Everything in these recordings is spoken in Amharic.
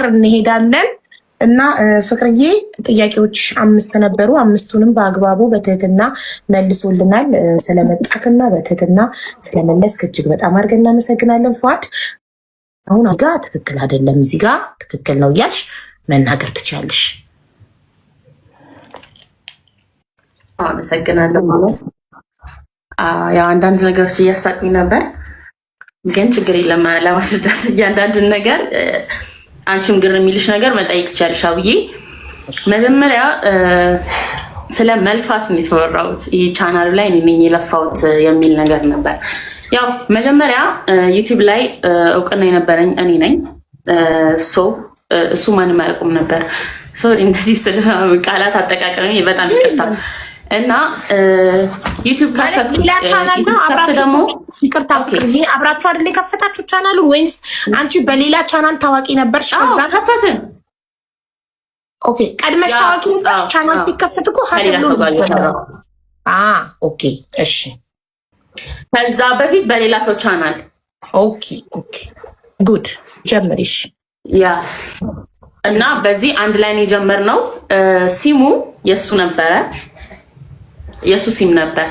ፍቅር እንሄዳለን እና ፍቅርዬ ጥያቄዎች 5 ነበሩ። 5ቱንም በአግባቡ በትህትና መልሶልናል። ስለመጣክና በትህትና ስለመለስክ እጅግ በጣም አድርገን እናመሰግናለን። ፏድ አሁን እዚህ ጋር ትክክል አይደለም፣ እዚህ ጋር ትክክል ነው እያልሽ መናገር ትችያለሽ። አመሰግናለሁ። ያው አንዳንድ ነገሮች እያሳቁኝ ነበር፣ ግን ችግር የለም ለማስረዳት እያንዳንዱን ነገር አንቺም ግር የሚልሽ ነገር መጠየቅ ትችያለሽ። አብዬ መጀመሪያ ስለ መልፋት ነው የተወራሁት። ይህ ቻናሉ ላይ እኔ ነኝ የለፋሁት የሚል ነገር ነበር። ያው መጀመሪያ ዩቲዩብ ላይ እውቅና የነበረኝ እኔ ነኝ። እሱ ማንም አያውቁም ነበር። እንደዚህ ስለ ቃላት አጠቃቀሚ በጣም ይቅርታ እና ዩቲዩብ ከፈትኩ ደግሞ ይቅርታ ፍቅርዬ፣ አብራችሁ አይደል የከፈታችሁ ቻናሉን ወይስ አንቺ በሌላ ቻናል ታዋቂ ነበርሽ? ከዛ ከፈትን። ኦኬ፣ ቀድመሽ ታዋቂ ነበርሽ? ቻናል ሲከፈት እኮ ኦኬ፣ እሺ። ከዛ በፊት በሌላ ሰው ቻናል። ኦኬ፣ ጉድ፣ ጀምሪሽ። ያ እና በዚህ አንድ ላይ ነው የጀመርነው። ሲሙ የሱ ነበረ፣ የሱ ሲም ነበር።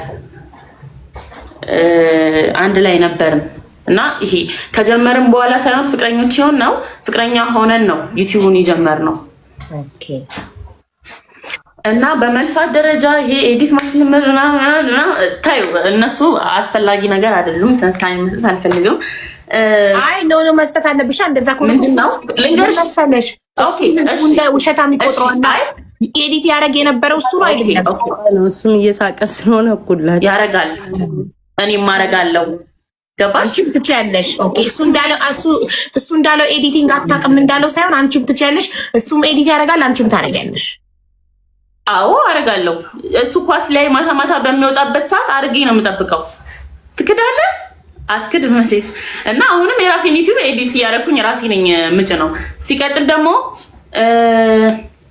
አንድ ላይ ነበርን እና ይሄ ከጀመርን በኋላ ሳይሆን ፍቅረኞች ይሆን ነው ፍቅረኛ ሆነን ነው ዩቲዩብን የጀመርነው። ኦኬ። እና በመልፋት ደረጃ ይሄ ኤዲት ማስለመድ እና ታዩ እነሱ አስፈላጊ ነገር አይደሉም። ተንታኝ መስጠት አልፈልግም። አይ ኖ መስጠት አለብሽ። እንደዛ ኮን ነው ልንገርሽ መሰለሽ። ኦኬ፣ እሺ። ውሸታም ይቆጥረዋል። ኤዲት ያደረገ የነበረው እሱ ነው አይደለም? እሱም እየሳቀ ስለሆነ እኩል ያደርጋል። እኔም ማረጋለው። ገባሽ? አንቺም ትችያለሽ። ኦኬ፣ እሱ እንዳለው ኤዲቲንግ አታውቅም እንዳለው ሳይሆን አንቺም ትችያለሽ። እሱም ኤዲት ያደርጋል፣ አንቺም ታደርጊያለሽ። አዎ አደርጋለሁ። እሱ ኳስ ላይ ማታ ማታ በሚወጣበት ሰዓት አድርጌ ነው የምጠብቀው። ትክዳለህ? አትክድ መሴስ። እና አሁንም የራሴን ዩቲዩብ ኤዲት እያደረኩኝ ራሴ ነኝ ምጭ ነው። ሲቀጥል ደግሞ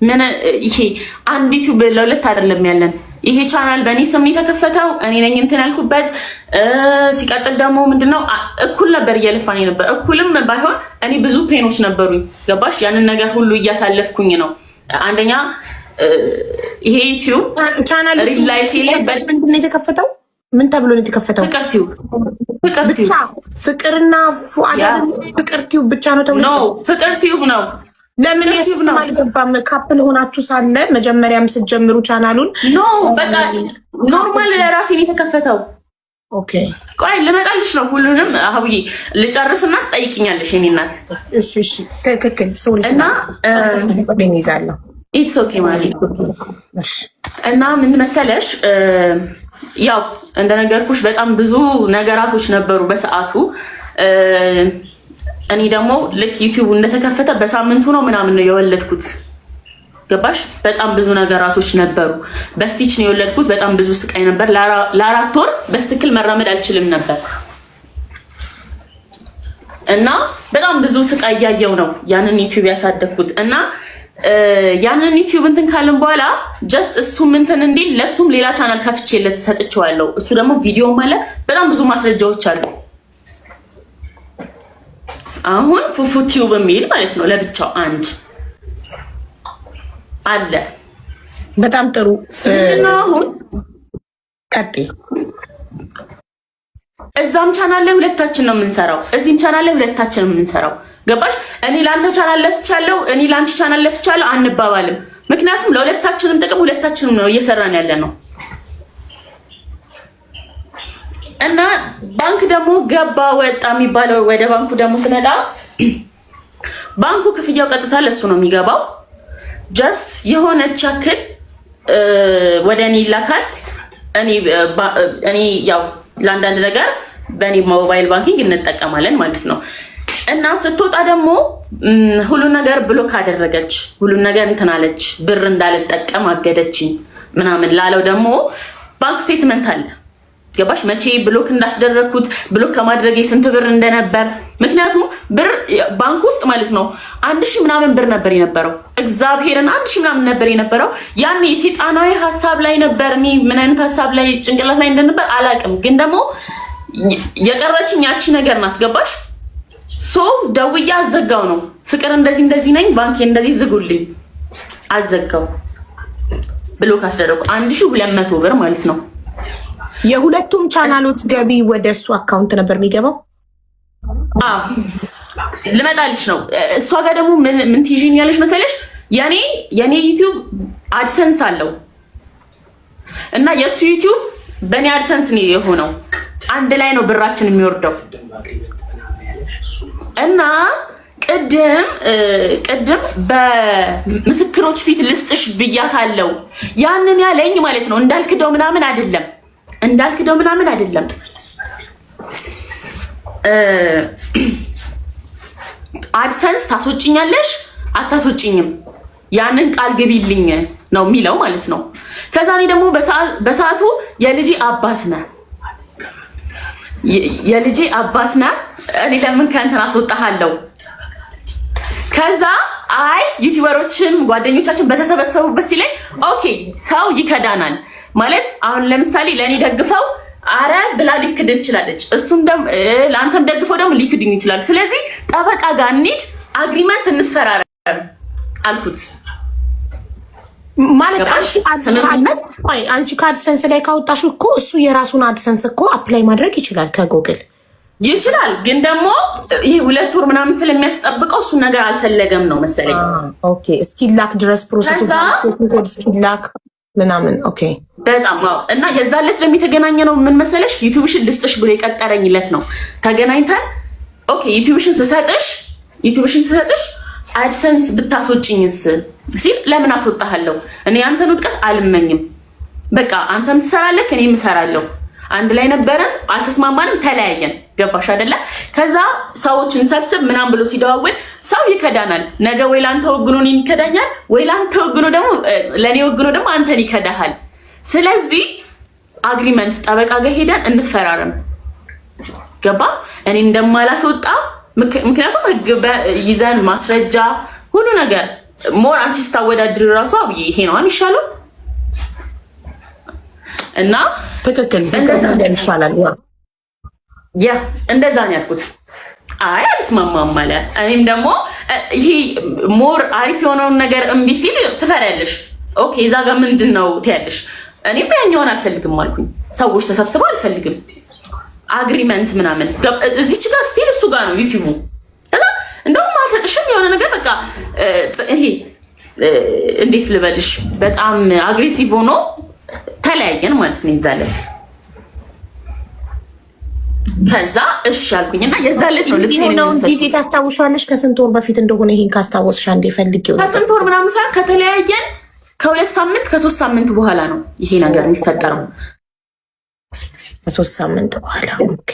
ምን ይሄ አንድ ዩቲዩብ ለሁለት አይደለም ያለን። ይሄ ቻናል በእኔ ስም የተከፈተው እኔ ነኝ እንትን ያልኩበት። ሲቀጥል ደግሞ ምንድነው እኩል ነበር እየለፋን ነበር። እኩልም ባይሆን እኔ ብዙ ፔኖች ነበሩኝ። ገባሽ? ያንን ነገር ሁሉ እያሳለፍኩኝ ነው። አንደኛ ይሄ ዩቲዩብ ቻናል ላይፍ ላይ ምንድን ነው የተከፈተው? ምን ተብሎ ነው የተከፈተው? ፍቅር ቲዩብ ብቻ ፍቅርና ፍቅር ቲዩብ ብቻ ነው ተብሎ ነው። ፍቅር ቲዩብ ነው። ለምን የሱም አልገባም? ካፕል ሆናችሁ ሳለ መጀመሪያም ስትጀምሩ ቻናሉን ኖ በቃ ኖርማል ለራሴ ነው የተከፈተው። ኦኬ፣ ቆይ ልመጣልሽ ነው። ሁሉንም አሁን ልጨርስና ትጠይቂኛለሽ የኔ እናት። እሺ፣ ትክክል። ሶሪ እና ይዛለሁ። ኢትስ ኦኬ ማለት እና ምን መሰለሽ ያው እንደነገርኩሽ በጣም ብዙ ነገራቶች ነበሩ በሰዓቱ። እኔ ደግሞ ልክ ዩቲዩብ እንደተከፈተ በሳምንቱ ነው ምናምን ነው የወለድኩት። ገባሽ? በጣም ብዙ ነገራቶች ነበሩ። በስቲች ነው የወለድኩት። በጣም ብዙ ስቃይ ነበር። ለ4 ወር በስትክክል መራመድ አልችልም ነበር እና በጣም ብዙ ስቃይ እያየው ነው ያንን ዩቲዩብ ያሳደግኩት። እና ያንን ዩቲዩብ እንትን ካልን በኋላ ጀስት እሱም እንትን እንዲል ለሱም ሌላ ቻናል ከፍቼለት ሰጥቼዋለሁ። እሱ ደግሞ ቪዲዮ ማለት በጣም ብዙ ማስረጃዎች አሉ። አሁን ፉፉ ቲዩብ የሚል ማለት ነው ለብቻው አንድ አለ። በጣም ጥሩ እና አሁን ቀጥይ። እዛም ቻናል ላይ ሁለታችን ነው የምንሰራው፣ እዚህም ቻናል ላይ ሁለታችን ነው የምንሰራው። ገባሽ? እኔ ለአንተ ቻናል ለፍቻለሁ፣ እኔ ለአንቺ ቻናል ለፍቻለሁ አንባባልም። ምክንያቱም ለሁለታችንም ጥቅም ሁለታችንም ነው እየሰራን ያለ ነው። እና ባንክ ደግሞ ገባ ወጣ የሚባለው ወደ ባንኩ ደግሞ ስመጣ ባንኩ ክፍያው ቀጥታ ለሱ ነው የሚገባው። ጀስት የሆነች ያክል ወደ እኔ ይላካል። እኔ ያው ለአንዳንድ ነገር በእኔ ሞባይል ባንኪንግ እንጠቀማለን ማለት ነው። እና ስትወጣ ደግሞ ሁሉን ነገር ብሎክ አደረገች፣ ሁሉን ነገር እንትናለች፣ ብር እንዳልጠቀም አገደችኝ ምናምን ላለው ደግሞ ባንክ ስቴትመንት አለ። ገባሽ? መቼ ብሎክ እንዳስደረግኩት ብሎክ ከማድረግ ስንት ብር እንደነበር። ምክንያቱም ብር ባንክ ውስጥ ማለት ነው 1000 ምናምን ብር ነበር የነበረው። እግዚአብሔርን 1000 ምናምን ነበር የነበረው። ያኔ የሰይጣናዊ ሐሳብ ላይ ነበር። እኔ ምን አይነት ሐሳብ ላይ ጭንቅላት ላይ እንደነበር አላውቅም፣ ግን ደግሞ የቀረችኝ ያቺ ነገር ናት። ገባሽ? ሶ ደውዬ አዘጋው ነው ፍቅር እንደዚህ ነኝ ባንኬ እንደዚህ ዝጉልኝ አዘጋው ብሎ ካስደረኩ 1200 ብር ማለት ነው። የሁለቱም ቻናሎች ገቢ ወደሱ አካውንት ነበር የሚገባው። ልመጣልሽ ነው። እሷ ጋር ደግሞ ምን ትይዥኛለሽ መሰለሽ? የኔ ዩቲዩብ አድሰንስ አለው እና የሱ ዩቲዩብ በእኔ አድሰንስ ነው የሆነው። አንድ ላይ ነው ብራችን የሚወርደው እና ቅድም በምስክሮች ፊት ልስጥሽ ብያታለው። ያንን ያለኝ ማለት ነው እንዳልክደው ምናምን አይደለም። አድሰንስ ታስወጭኛለሽ አታስወጭኝም ያንን ቃል ግቢልኝ ነው የሚለው ማለት ነው። ከዛ እኔ ደግሞ በሰዓቱ የልጄ አባስ ነህ እኔ ለምን ከእንትን አስወጣሃለሁ። ከዛ አይ ዩቲዩበሮችን ጓደኞቻችን በተሰበሰቡበት ሲለኝ ኦኬ ሰው ይከዳናል ማለት አሁን ለምሳሌ ለእኔ ደግፈው አረ ብላ ሊክድ ትችላለች፣ እሱም ለአንተም ደግፈው ደግሞ ሊክድኝ ይችላል። ስለዚህ ጠበቃ ጋር እንሂድ አግሪመንት እንፈራረም አልኩት። ማለት አንቺ ከአድሰንስ ላይ ካወጣሽ እኮ እሱ የራሱን አድሰንስ እኮ አፕላይ ማድረግ ይችላል ከጎግል ይችላል። ግን ደግሞ ይሄ 2 ወር ምናምን ስለሚያስጠብቀው እሱ ነገር አልፈለገም ነው መሰለኝ። ኦኬ እስኪላክ ድረስ ፕሮሰሱ እስኪላክ ምናምን ኦኬ በጣም እና የዛለት ለሚተገናኘ ነው ምን መሰለሽ ዩቲዩብሽን ልስጥሽ ብሎ የቀጠረኝለት ነው። ተገናኝተን ኦኬ ዩቲዩብሽን ስሰጥሽ አድሰንስ ብታስወጭኝስ ሲል ለምን አስወጣሃለሁ? እኔ አንተን ውድቀት አልመኝም። በቃ አንተም ትሰራለህ እኔም እሰራለሁ። አንድ ላይ ነበረን አልተስማማንም፣ ተለያየን። ገባሽ አይደለ? ከዛ ሰዎችን ሰብስብ ምናምን ብሎ ሲደዋውል ሰው ይከዳናል። ነገ ወይ ላንተ ወግኖ እኔን ይከዳኛል፣ ወይ ላንተ ወግኖ ደግሞ ለኔ ወግኖ ደግሞ አንተን ይከዳሃል። ስለዚህ አግሪመንት ጠበቃ ጋር ሄደን እንፈራረም። ገባ? እኔ እንደማላስወጣ ምክንያቱም ህግ ይዘን ማስረጃ ሁሉ ነገር ሞር አንቺ ስታወዳድር ራሱ አብዬ ይሄ ነው የሚሻለው እና ትክክል ይሻላል። እንደዛ ነው ያልኩት። አይ አልስማማም አለ። እኔም ደግሞ ይሄ ሞር አሪፍ የሆነውን ነገር እምቢ ሲል ትፈሪያለሽ። ኦኬ እዛ ጋር ምንድን ነው ትያለሽ። እኔም ያኛውን አልፈልግም አልኩኝ። ሰዎች ተሰብስበው አልፈልግም አግሪመንት ምናምን እዚች ጋር ስቲል እሱ ጋር ነው ዩቲዩቡ እና እንደውም አልሰጥሽም የሆነ ነገር በቃ ይሄ እንዴት ልበልሽ በጣም አግሬሲቭ ሆኖ ተለያየን ማለት ነው ይዛለት። ከዛ እሺ አልኩኝና የዛለት ነው ልብስ ነው ጊዜ ታስታውሻለሽ? ከስንት ወር በፊት እንደሆነ ይሄን ካስታወስሽ አንዴ ፈልጊው። ከስንት ወር ምናምን ሰዓት ከተለያየን ከ2 ሳምንት ከ3 ሳምንት በኋላ ነው ይሄ ነገር የሚፈጠረው። ከ3 ሳምንት በኋላ ኦኬ።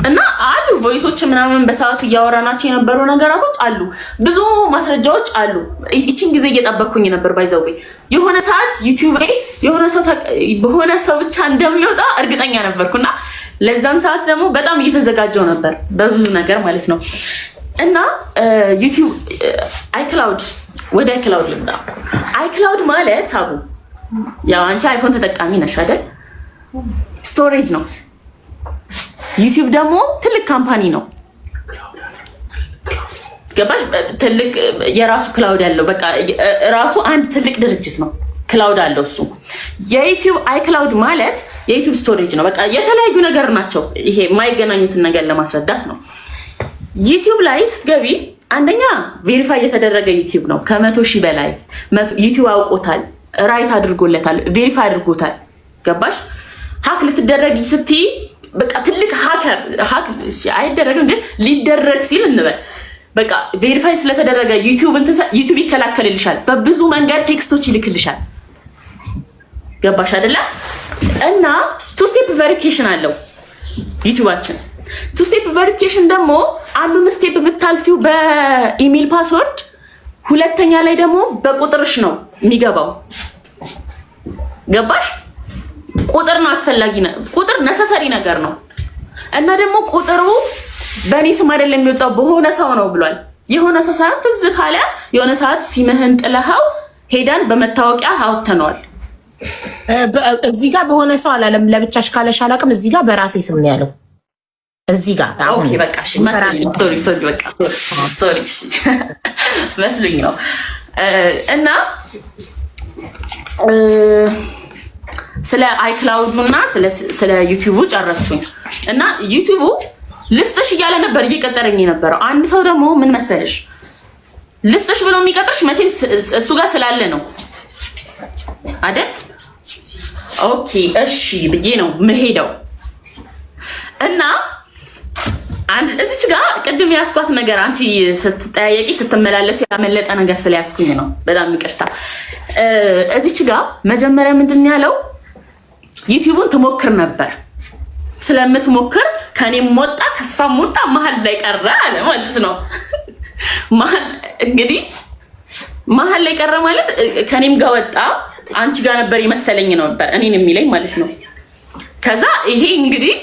እና አሉ ቮይሶች ምናምን በሰዓቱ እያወራናቸው የነበሩ ነገራቶች አሉ፣ ብዙ ማስረጃዎች አሉ። እቺን ጊዜ እየጠበቅኩኝ ነበር። ባይዘው የሆነ ሰዓት ዩቲዩብ ላይ በሆነ ሰው ብቻ እንደሚወጣ እርግጠኛ ነበርኩና ለዛን ሰዓት ደግሞ በጣም እየተዘጋጀው ነበር በብዙ ነገር ማለት ነው። እና ዩቲዩብ አይክላውድ ወደ አይክላውድ ልምጣ። አይክላውድ ማለት አቡ ያው አንቺ አይፎን ተጠቃሚ ነሽ አይደል? ስቶሬጅ ነው። ዩቲዩብ ደግሞ ትልቅ ካምፓኒ ነው። ገባሽ? ትልቅ የራሱ ክላውድ ያለው በቃ ራሱ አንድ ትልቅ ድርጅት ነው። ክላውድ አለው እሱ። የዩቲዩብ አይክላውድ ማለት የዩቲዩብ ስቶሬጅ ነው። በቃ የተለያዩ ነገር ናቸው። ይሄ የማይገናኙትን ነገር ለማስረዳት ነው። ዩቲዩብ ላይ ስትገቢ አንደኛ ቬሪፋይ የተደረገ ዩቲዩብ ነው። ከ100,000 በላይ ዩቲዩብ አውቆታል፣ ራይት አድርጎለታል፣ ቬሪፋይ አድርጎታል። ገባሽ? ሀክ ልትደረግ ስትይ በቃ ትልቅ ሀክ አይደረግም፣ ግን ሊደረግ ሲል እንበል በቃ ቬሪፋይ ስለተደረገ ዩቲዩብ ይከላከልልሻል። በብዙ መንገድ ቴክስቶች ይልክልሻል። ገባሽ አይደለ? እና 2 ስቴፕ ቬሪፊኬሽን አለው ዩቲዩባችን። 2 ስቴፕ ቬሪፊኬሽን ደግሞ አንዱን ስቴፕ ብታልፊው በኢሜል ፓስወርድ፣ ሁለተኛ ላይ ደግሞ በቁጥርሽ ነው የሚገባው። ገባሽ? ቁጥር ነው አስፈላጊ ነው። ቁጥር ነሰሰሪ ነገር ነው። እና ደግሞ ቁጥሩ በእኔ ስም አይደለም የሚወጣው በሆነ ሰው ነው ብሏል። የሆነ ሰው ሳይሆን ትዝ ካለ የሆነ ሰዓት ሲምህን ጥለኸው ሄዳን በመታወቂያ አውጥተነዋል። እዚህ ጋር በሆነ ሰው አላለም። ለብቻሽ ካለሽ አላውቅም። እዚህ ጋር በራሴ ስም ነው ያለው እዚህ ጋር ኦኬ በቃ እሺ ሶሪ በቃ ሶሪ መስሉኝ ነው እና ስለ አይክላውዱ እና ስለ ዩቲዩቡ ጨረስኩኝ እና ዩቲዩቡ ልስጥሽ እያለ ነበር እየቀጠረኝ የነበረው። አንድ ሰው ደግሞ ምን መሰለሽ ልስጥሽ ብሎ የሚቀጥርሽ መቼም እሱ ጋር ስላለ ነው አይደል? ኦኬ እሺ ብዬ ነው መሄደው እና አንድ እዚች ጋር ቅድም ያስኳት ነገር አንቺ ስትጠያየቂ ስትመላለስ ያመለጠ ነገር ስለያስኩኝ ነው። በጣም ይቅርታ። እዚች ጋር መጀመሪያ ምንድን ያለው ዩቲዩቡን ትሞክር ነበር። ስለምትሞክር ከኔም ወጣ ከሷም ወጣ መሀል ላይ ቀረ አለ ማለት ነው። እንግዲህ መሀል ላይ ቀረ ማለት ከኔም ጋር ወጣ አንቺ ጋር ነበር ይመሰለኝ ነበር እኔን የሚለኝ ማለት ነው። ከዛ ይሄ እንግዲህ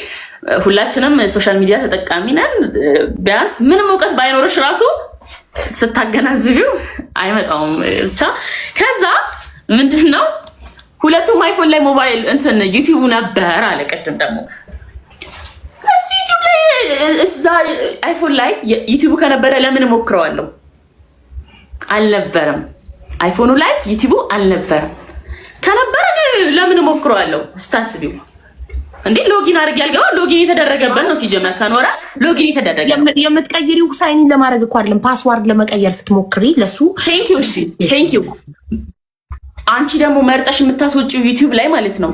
ሁላችንም ሶሻል ሚዲያ ተጠቃሚ ነን። ቢያንስ ምንም እውቀት ባይኖርሽ ራሱ ስታገናዝቢው አይመጣውም ብቻ። ከዛ ምንድነው ሁለቱም አይፎን ላይ ሞባይል እንትን ዩቲዩብ ነበር አለ። ቀደም ደግሞ እሱ ዩቲዩብ ላይ እዛ አይፎን ላይ ዩቲዩብ ከነበረ ለምን ሞክረዋለሁ? አልነበረም። አይፎኑ ላይ ዩቲዩብ አልነበረም። ከነበረ ለምን ሞክረዋለሁ ስታስቢው እንዴ ሎጊን አድርግ ያልገባ ሎጊን የተደረገበት ነው። ሲጀመር ከኖረ ሎጊን የተደረገ የምትቀይሪው ሳይን ለማድረግ እኮ አይደለም፣ ፓስዋርድ ለመቀየር ስትሞክሪ ለሱ ቴንክ ዩ። እሺ ቴንክ ዩ። አንቺ ደግሞ መርጠሽ የምታስወጪው ዩቲዩብ ላይ ማለት ነው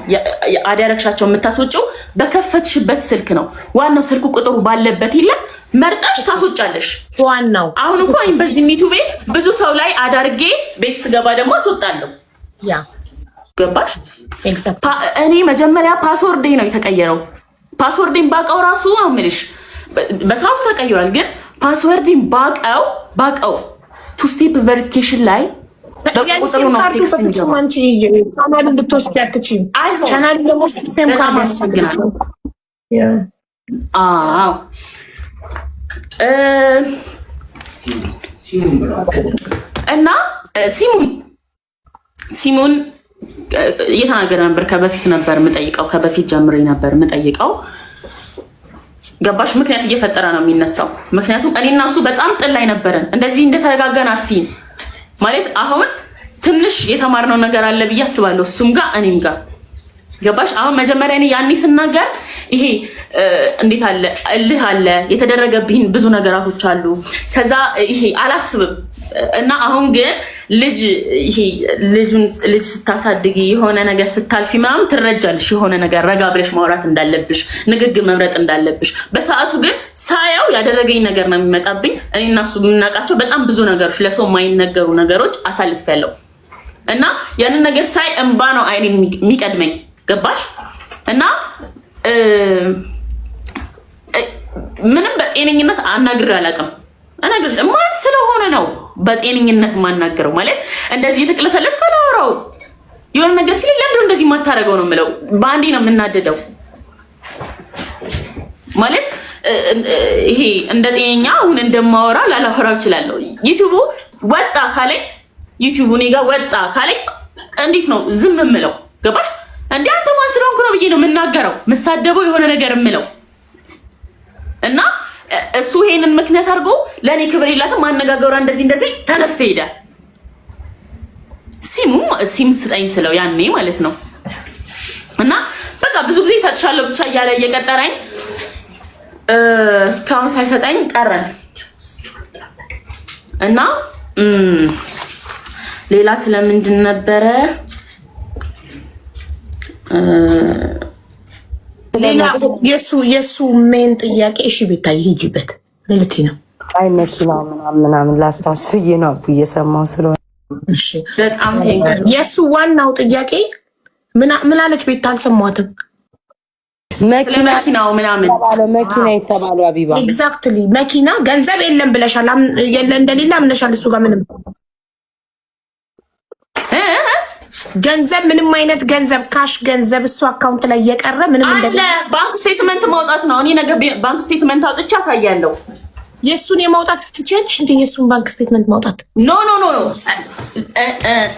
አዳረክሻቸው የምታስወጪው በከፈትሽበት ስልክ ነው። ዋናው ስልኩ ቁጥሩ ባለበት የለም መርጠሽ ታስወጫለሽ። ዋናው አሁን እንኳን በዚህ ዩቲዩብ ብዙ ሰው ላይ አዳርጌ ቤት ስገባ ደግሞ አስወጣለሁ። ያ ገባሽ? እኔ መጀመሪያ ፓስወርዴ ነው የተቀየረው። ፓስወርዴን ባቀው ራሱ አምልሽ በሰዓቱ ተቀይሯል። ግን ፓስወርዴን ባቀው ቱ ስቴፕ ቬሪፊኬሽን ላይ በቁጥሩ ነው ቴክስት የሚገባው። አንቺ ቻናሉን ልትወስጂ አትችይም። ቻናሉን ደግሞ ሲስተም ካማስገናል። አዎ እና ሲሙን እየተናገረ ነበር። ከበፊት ነበር የምጠይቀው፣ ከበፊት ጀምሬ ነበር የምጠይቀው። ገባሽ? ምክንያት እየፈጠረ ነው የሚነሳው። ምክንያቱም እኔና እሱ በጣም ጥል ላይ ነበረን። እንደዚህ እንደተረጋጋን አትይም ማለት አሁን ትንሽ የተማርነው ነገር አለ ብዬ አስባለሁ፣ እሱም ጋር እኔም ጋር። ገባሽ? አሁን መጀመሪያ እኔ ያኔ ስናገር ይሄ እንዴት አለ እልህ አለ፣ የተደረገብኝ ብዙ ነገራቶች አሉ። ከዛ ይሄ አላስብም እና አሁን ግን ልጅ ስታሳድጊ የሆነ ነገር ስታልፊ ምናምን ትረጃለሽ። የሆነ ነገር ረጋ ብለሽ ማውራት እንዳለብሽ፣ ንግግር መምረጥ እንዳለብሽ። በሰዓቱ ግን ሳያው ያደረገኝ ነገር ነው የሚመጣብኝ። እኔ እና እሱ የምናውቃቸው በጣም ብዙ ነገሮች፣ ለሰው የማይነገሩ ነገሮች አሳልፌያለሁ እና ያንን ነገር ሳይ እንባ ነው አይኔን የሚቀድመኝ። ገባሽ? እና ምንም በጤነኝነት አናግሬ አላውቅም። አናግሬ ማን ስለሆነ ነው በጤነኝነት ማናገረው? ማለት እንደዚህ የተቅለሰለስ ካላወራው የሆነ ነገር ሲል ለምንድነው እንደዚህ የማታደርገው ነው የምለው። በአንዴ ነው የምናደደው። ማለት ይሄ እንደ ጤነኛ አሁን እንደማወራ ላላወራው እችላለሁ። ዩቲዩቡ ወጣ ካለኝ ዩቲዩቡ እኔ ጋር ወጣ ካለኝ እንዴት ነው ዝም የምለው? ገባሽ? እንዴ አንተ ማን ስለሆንኩ ነው ብዬ ነው የምናገረው፣ የምሳደበው የሆነ ነገር የምለው እና እሱ ይሄንን ምክንያት አድርጎ ለኔ ክብር የላትም ማነጋገሯ እንደዚህ ተነስተ ሄደ። ሲም ስጠኝ ስለው ያኔ ማለት ነው እና በቃ ብዙ ጊዜ ሰጥሻለሁ ብቻ እያለ እየቀጠረኝ እስካሁን ሳይሰጠኝ ቀረን እና ሌላ ስለምንድን ነበረ ሌላ የሱ ሜን ጥያቄ? እሺ ቤታዬ ሂጂበት ልልቲ ነው። አይ መኪና ምናምን ላስታስብዬ ነው አቡ እየሰማው ስለሆነ። እሺ በጣም የሱ ዋናው ጥያቄ ምን አለች ቤታ? አልሰማትም። መኪናው ምናምን መኪና የተባለው አቢባ ኤግዛክትሊ መኪና ገንዘብ የለም ብለሻል። የለ እንደሌለ አምነሻል። እሱ ጋር ምንም ገንዘብ ምንም አይነት ገንዘብ ካሽ ገንዘብ እሱ አካውንት ላይ የቀረ ምንም እንደሌለ ባንክ ስቴትመንት ማውጣት ነው። እኔ ነገር ባንክ ስቴትመንት አውጥቼ አሳያለሁ። የሱን የማውጣት ትችያለሽ እንዴ? የሱን ባንክ ስቴትመንት ማውጣት ኖ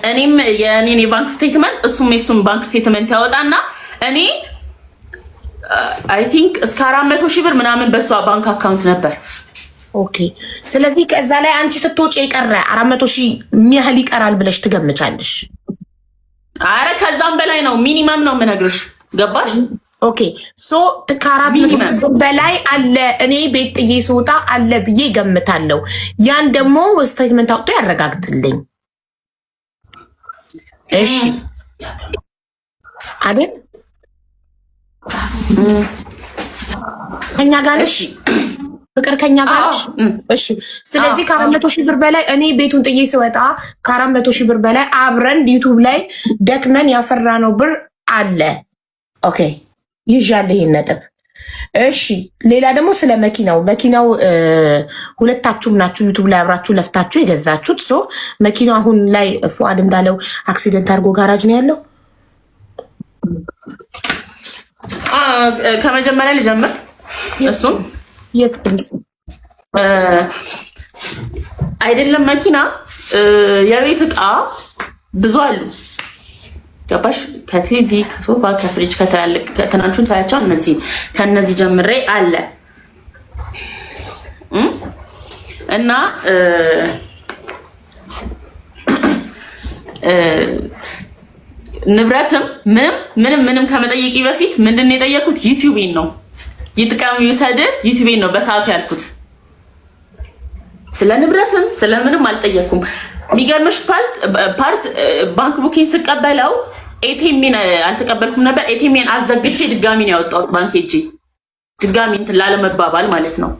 እኔም የኔን የባንክ ስቴትመንት እሱም የሱን ባንክ ስቴትመንት ያወጣና እኔ አይ ቲንክ እስከ 400 ሺህ ብር ምናምን በሷ ባንክ አካውንት ነበር። ኦኬ ስለዚህ ከዛ ላይ አንቺ ስትወጪ የቀረ 400 ሺህ የሚያህል ይቀራል ብለሽ ትገምቻለሽ? አረ ከዛም በላይ ነው፣ ሚኒመም ነው የምነግርሽ። ገባሽ? ኦኬ ሶ ከ400 በላይ አለ እኔ ቤት ጥዬ ስወጣ አለ ብዬ ገምታለሁ። ያን ደግሞ ስቴትመንት አውጥቶ ያረጋግጥልኝ። እሺ አይደል? ከኛ ጋር ነሽ ፍቅር ከኛ ጋር ነሽ? እሺ ስለዚህ ከ400 ሺህ ብር በላይ እኔ ቤቱን ጥዬ ስወጣ ከ400 ሺህ ብር በላይ አብረን ዩቲዩብ ላይ ደክመን ያፈራነው ብር አለ። ኦኬ ይዣለሁ ይሄን ነጥብ። እሺ ሌላ ደግሞ ስለ መኪናው ሁለታችሁም ናችሁ ዩቲዩብ ላይ አብራችሁ ለፍታችሁ የገዛችሁት። ሶ መኪናው አሁን ላይ ፉአድ እንዳለው አክሲደንት አድርጎ ጋራጅ ነው ያለው። ከመጀመሪያ ልጀምር። እሱም አይደለም መኪና የቤት ዕቃ ብዙ አሉ። ገባሽ? ከቲቪ ከሶፋ ከፍሪጅ ከትላልቅ ከትናንሹን ታያቸው እነዚህ ከነዚህ ጀምሬ አለ እና ንብረትም ምንም ከመጠየቂ በፊት ምንድን ነው የጠየኩት? ዩቲዩቤን ነው። ይጥቀም ይውሰድ ዩቲዩቤን ነው በሰዓቱ ያልኩት። ስለ ንብረትም ስለምንም አልጠየኩም። የሚገርምሽ ፓርት ባንክ ቡኪንግ ስቀበለው ኤቲኤምን አልተቀበልኩም ነበር። ኤቲኤምን አዘግቼ ድጋሚ ነው ያወጣሁት ባንክ ሄጄ ድጋሚ እንትን ላለመባባል ማለት ነው።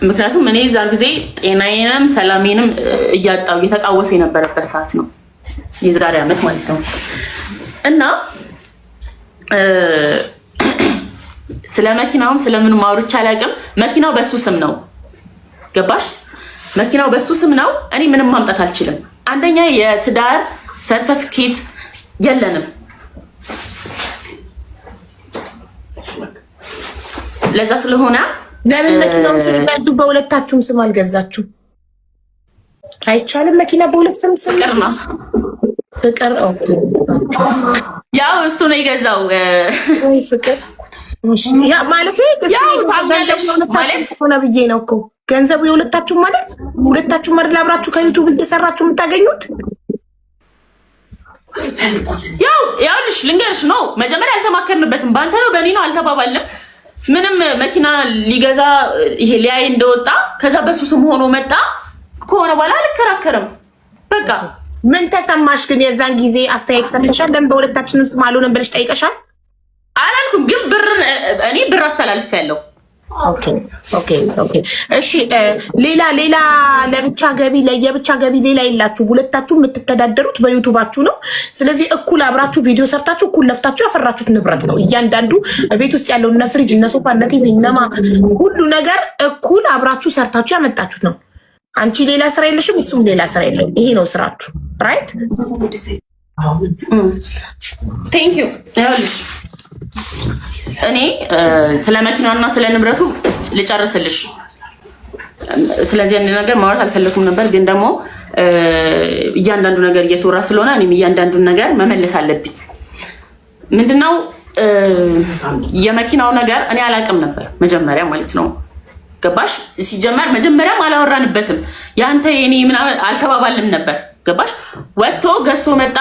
ምክንያቱም እኔ እዛን ጊዜ ጤናዬንም ሰላሜንም እያጣው እየተቃወሰ የነበረበት ሰዓት ነው፣ የዛሬ ዓመት ማለት ነው። እና ስለ መኪናውም ስለምንም አውርቼ አላውቅም። መኪናው በሱ ስም ነው። ገባሽ? መኪናው በሱ ስም ነው። እኔ ምንም ማምጣት አልችልም። አንደኛ የትዳር ሰርቲፊኬት የለንም። ለዛ ስለሆነ ለምን መኪናውን ስትገዙ በሁለታችሁም ስም አልገዛችሁ? አይቻልም። መኪና በሁለት ስም ፍቅር ነው። ፍቅር ኦኬ። ያው እሱ ነው የገዛው ወይ ፍቅር ያ ማለት ሆነ ብዬ ነው እኮ ገንዘቡ የሁለታችሁም ማለት ሁለታችሁም ማለት አብራችሁ ከዩቲዩብ እንደሰራችሁ የምታገኙት። ያውልሽ ልንገርሽ ነው መጀመሪያ አልተማከርንበትም። በአንተ ነው በእኔ ነው አልተባባልንም። ምንም መኪና ሊገዛ ይሄ ሊያይ እንደወጣ ከዛ በሱ ስም ሆኖ መጣ ከሆነ በኋላ አልከራከርም። በቃ ምን ተሰማሽ ግን? የዛን ጊዜ አስተያየት ሰጥተሻል? ለምን በሁለታችንም ስም አልሆነም ብለሽ ጠይቀሻል? አላልኩም፣ ግን እኔ ብር አስተላልፌያለሁ። ኦኬ። እሺ ሌላ ለብቻ ገቢ ለየብቻ ገቢ ሌላ የላችሁ። ሁለታችሁ የምትተዳደሩት በዩቲዩባችሁ ነው። ስለዚህ እኩል አብራችሁ ቪዲዮ ሰርታችሁ እኩል ለፍታችሁ ያፈራችሁት ንብረት ነው። እያንዳንዱ ቤት ውስጥ ያለው እነ ፍሪጅ እነ ሶፋ እነ ቲቪ እነማ ሁሉ ነገር እኩል አብራችሁ ሰርታችሁ ያመጣችሁት ነው። አንቺ ሌላ ስራ የለሽም፣ እሱም ሌላ ስራ የለውም። ይሄ ነው ስራችሁ። ራይት ቴንክ ዩ። እኔ ስለ መኪናውና ስለ ንብረቱ ልጨርስልሽ። ስለዚህ አንድ ነገር ማውራት አልፈለኩም ነበር፣ ግን ደግሞ እያንዳንዱ ነገር እየተወራ ስለሆነ እኔም እያንዳንዱን ነገር መመለስ አለብኝ። ምንድነው የመኪናው ነገር እኔ አላውቅም ነበር መጀመሪያ ማለት ነው። ገባሽ? ሲጀመር መጀመሪያም አላወራንበትም። ያንተ የኔ ምናምን አልተባባልም ነበር። ገባሽ? ወጥቶ ገዝቶ መጣ።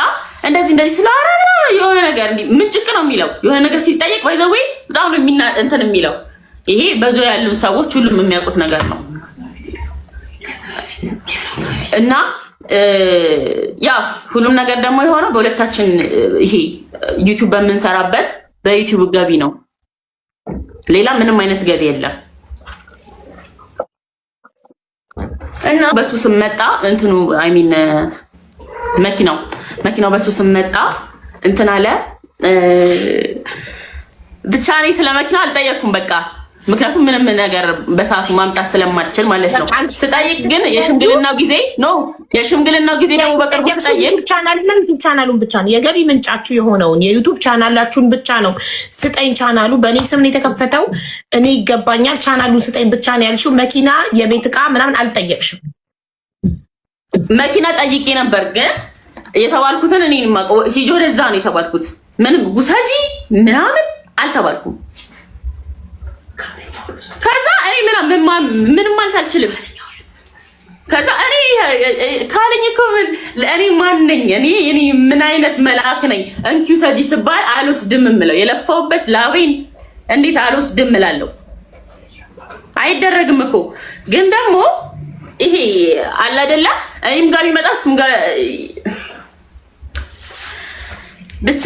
እንደዚህ ስለአራ የሆነ ነገር ምንጭቅ ነው የሚለው የሆነ ነገር ሲጠየቅ ባይዘዌ በጣም ነው እንትን የሚለው። ይሄ በዙሪያ ያሉ ሰዎች ሁሉም የሚያውቁት ነገር ነው። እና ያ ሁሉም ነገር ደግሞ የሆነው በሁለታችን ይሄ ዩቲዩብ በምንሰራበት በዩቲዩብ ገቢ ነው። ሌላ ምንም አይነት ገቢ የለም። እና በሱ ስም መጣ እንትኑ አይ ሚን መኪናው በሱ ስም መጣ እንትን አለ። ብቻ እኔ ስለ መኪናው አልጠየቅኩም በቃ ምክንያቱም ምንም ነገር በሰዓቱ ማምጣት ስለማልችል ማለት ነው። ስጠይቅ ግን የሽምግልናው ጊዜ ደግሞ በቅርቡ ስጠይቅ ቻናሉን ብቻ ነው የገቢ ምንጫችሁ የሆነውን የዩቲዩብ ቻናላችሁን ብቻ ነው ስጠኝ። ቻናሉ በእኔ ስም ነው የተከፈተው፣ እኔ ይገባኛል፣ ቻናሉን ስጠኝ ብቻ ነው ያልሽው። መኪና የቤት ዕቃ ምናምን አልጠየቅሽም። መኪና ጠይቄ ነበር ግን የተባልኩትን እኔ ሂጂ ወደዛ ነው የተባልኩት። ምንም ጉሳጂ ምናምን አልተባልኩም። ከዛ እኔ ምንም ማለት አልችልም። ከዛ እኔ ካለኝ እኮ እኔ ማን ነኝ? እኔ ምን አይነት መልአክ ነኝ? እንኪው ሰጂ ስባል አልወስድም እምለው የለፋውበት ላቤን እንዴት አልወስድም እላለሁ? አይደረግም እኮ ግን ደግሞ ይሄ አለ አይደለ? እኔም ጋር ቢመጣ እሱም ጋር ብቻ